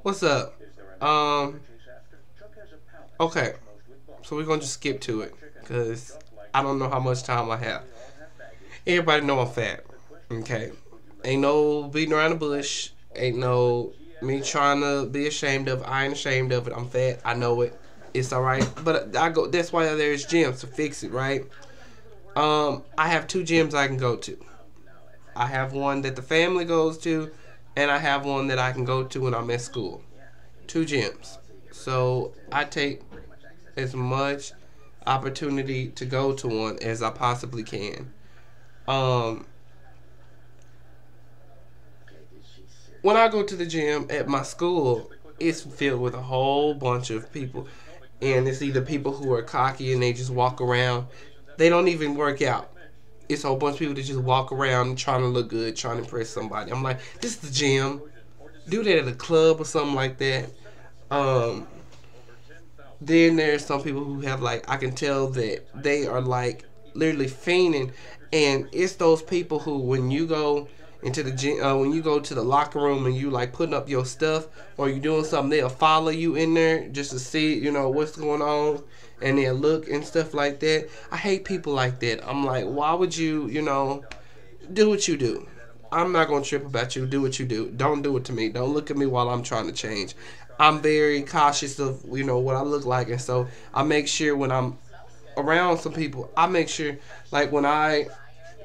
What's up? Um, okay, so we're gonna just skip to it because I don't know how much time I have. Everybody know I'm fat. Okay, ain't no beating around the bush. Ain't no me trying to be ashamed of it. I ain't ashamed of it. I'm fat. I know it. It's all right. But I go. That's why there's gyms to fix it, right? I have two gyms I can go to. I have one that the family goes to, and I have one that I can go to when I'm at school. Two gyms. So I take as much opportunity to go to one as I possibly can. Um, when I go to the gym at my school, it's filled with a whole bunch of people. And it's either people who are cocky and they just walk around. They don't even work out. It's a whole bunch of people that just walk around trying to look good, trying to impress somebody. I'm like, this is the gym. Do that at a club or something like that. Um, then there's some people who have like I can tell that they are like literally fiending, and it's those people who when you go into the gym, when you go to the locker room and you like putting up your stuff or you doing something, they'll follow you in there just to see what's going on, and they'll look and stuff like that. I hate people like that. I'm like, why would you do what you do? I'm not gonna trip about you. Do what you do. Don't do it to me. Don't look at me while I'm trying to change. I'm very cautious of what I look like, and so I make sure when I'm around some people, I make sure like when I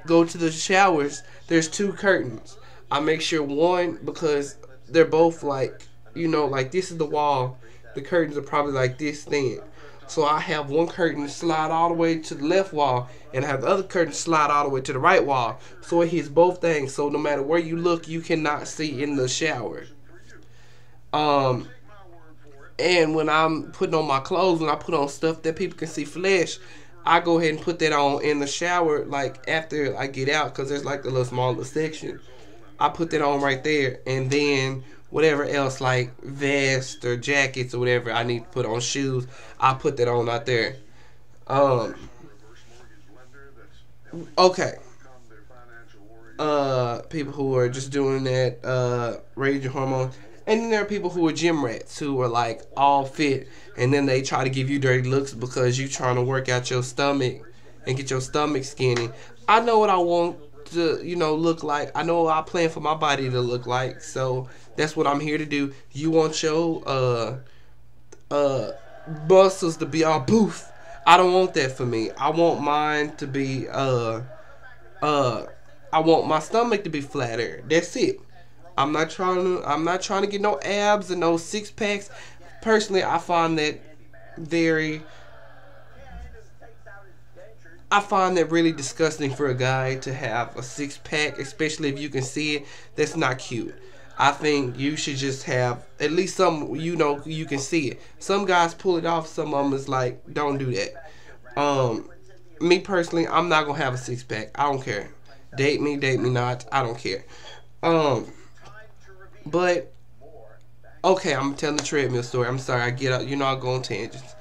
go to the showers, there's two curtains. I make sure one because they're both like this is the wall. The curtains are probably like this thin. So I have one curtain slide all the way to the left wall, and I have the other curtain slide all the way to the right wall. So it hits both things. So no matter where you look, you cannot see in the shower. Um, and when I'm putting on my clothes, when I put on stuff that people can see flesh, I go ahead and put that on in the shower, like after I get out, because there's like a little smaller section. I put that on right there, and then whatever else like vests or jackets or whatever I need to put on shoes, I put that on out there. Um, okay. People who are just doing that, raging hormones. And then there are people who are gym rats who are like all fit, and then they try to give you dirty looks because you trying to work out your stomach and get your stomach skinny. I know what I want to, look like. I know what I plan for my body to look like. So that's what I'm here to do. You want your uh muscles to be all boof. I don't want that for me. I want mine to be uh I want my stomach to be flatter. That's it. I'm not trying to get no abs and no six packs. Personally, very I find that really disgusting for a guy to have a six pack, especially if you can see it. That's not cute. I think you should just have at least some you can see it. Some guys pull it off, some of them is like, don't do that. Me personally, I'm not gonna have a six pack. I don't care. Date me not. I don't care. Um, but okay, I'm telling the treadmill story. I'm sorry, I get up. I go on tangents.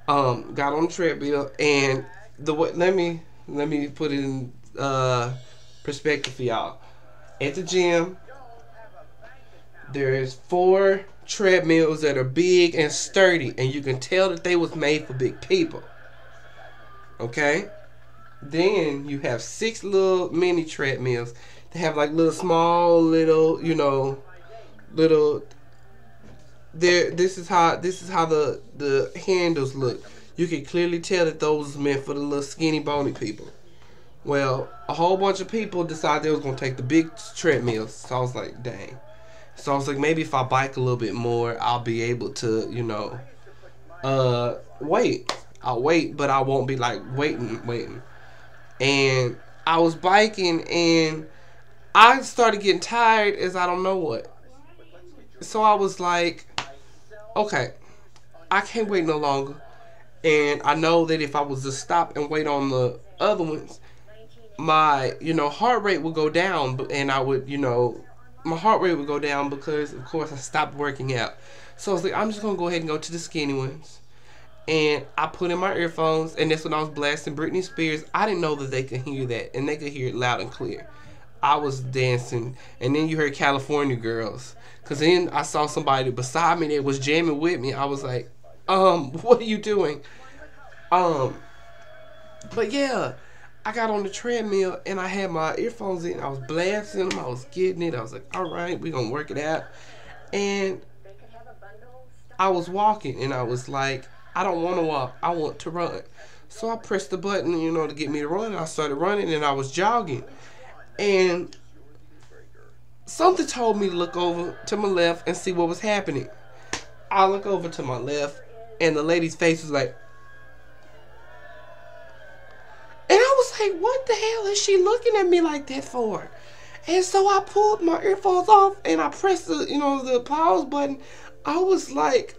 Got on the treadmill, and let me put it in perspective for y'all. At the gym, there's four treadmills that are big and sturdy, and you can tell that they was made for big people. Okay? Then you have six little mini treadmills. They have like little small little there this is how the handles look. You can clearly tell that those are meant for the little skinny bony people. Well, a whole bunch of people decided they was gonna take the big treadmills. So I was like, dang. So I was like, maybe if I bike a little bit more, I'll be able to, wait. I'll wait, but I won't be like waiting. And I was biking, and I started getting tired as I don't know what. So I was like, okay, I can't wait no longer. And I know that if I was to stop and wait on the other ones, my, heart rate would go down, and I would, my heart rate would go down because, of course, I stopped working out. So I was like, I'm just going to go ahead and go to the skinny ones. And I put in my earphones, and that's when I was blasting Britney Spears. I didn't know that they could hear that, and they could hear it loud and clear. I was dancing, and then you heard California Girls. Cause then I saw somebody beside me that was jamming with me. I was like, what are you doing? Um, but yeah, I got on the treadmill and I had my earphones in. I was blasting them. I was getting it. I was like, all right, we're gonna work it out. And I was walking, and I was like, I don't want to walk. I want to run. So I pressed the button, to get me to run. I started running, and I was jogging. And something told me to look over to my left and see what was happening. I look over to my left, and the lady's face was like, and I was like, what the hell is she looking at me like that for? And so I pulled my earphones off, and I pressed the pause button. I was like,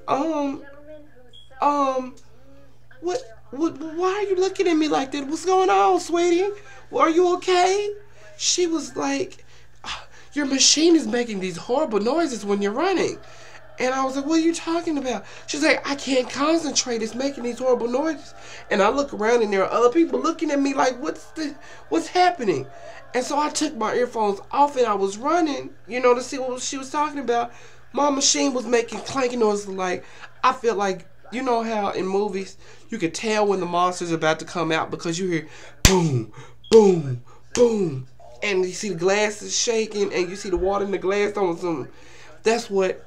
what, why are you looking at me like that? What's going on, sweetie? Well, are you okay? She was like, your machine is making these horrible noises when you're running. And I was like, what are you talking about? She's like, I can't concentrate. It's making these horrible noises. And I look around, and there are other people looking at me like, what's happening? And so I took my earphones off, and I was running, to see what she was talking about. My machine was making clanking noises. Like, I felt like, you know how in movies you could tell when the monster's about to come out because you hear boom, boom, boom. And you see the glass is shaking, and you see the water in the glass on some. That's what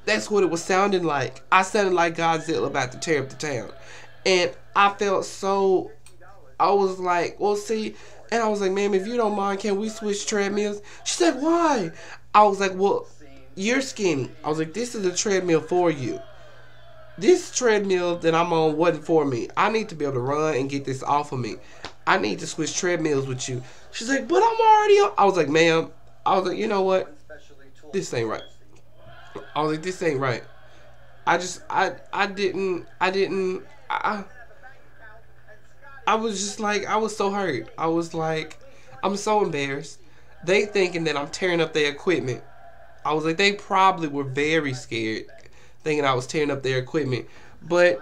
it was sounding like. I sounded like Godzilla about to tear up the town. And I felt so, I was like, well, see, and I was like, ma'am, if you don't mind, can we switch treadmills? She said, why? I was like, well, you're skinny. I was like, this is a treadmill for you. This treadmill that I'm on wasn't for me. I need to be able to run and get this off of me. I need to switch treadmills with you. She's like, but I'm already on. I was like, ma'am, I was like, you know what? This ain't right. I was like, this ain't right. I was just like, I was so hurt. I was like, I'm so embarrassed. They thinking that I'm tearing up their equipment. I was like, they probably were very scared, thinking I was tearing up their equipment. But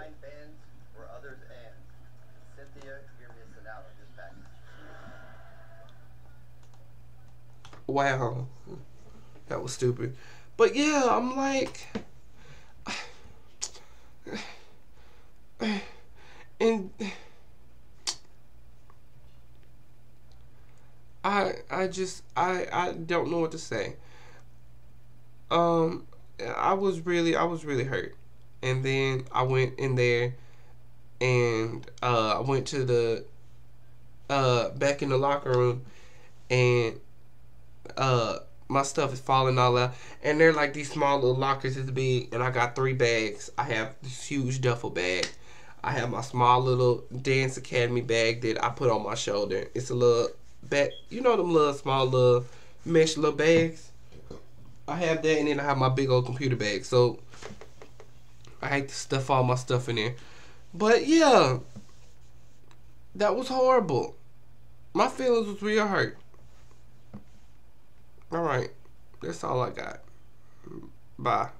wow, that was stupid. But yeah, I'm like, and I don't know what to say. I was really hurt. And then I went in there, and I went to the back in the locker room, and my stuff is falling all out, and they're like these small little lockers this big, and I got 3 bags. I have this huge duffel bag. I have my small little dance academy bag that I put on my shoulder. It's a little bag, them little small little mesh little bags. I have that, and then I have my big old computer bag. So I hate to stuff all my stuff in there. But yeah, that was horrible. My feelings was real hurt. Alright, that's all I got. Bye.